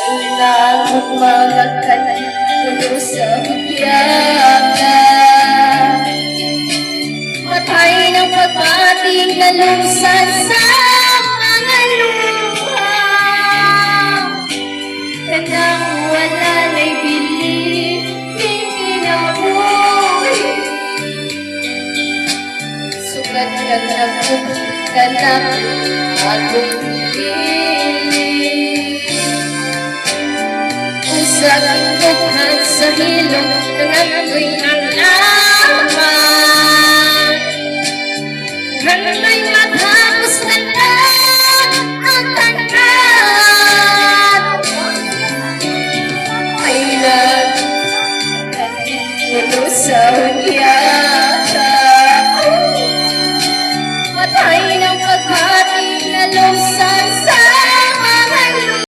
Inabot mga kanulo sa biyaya. Matay ng pagbating na lusan sa mga luha. Kanang wala na'y bili, kinabuhi. Sugat ka na ka na akong pili. Usap ang bukhan sa hilong, nangat ko'y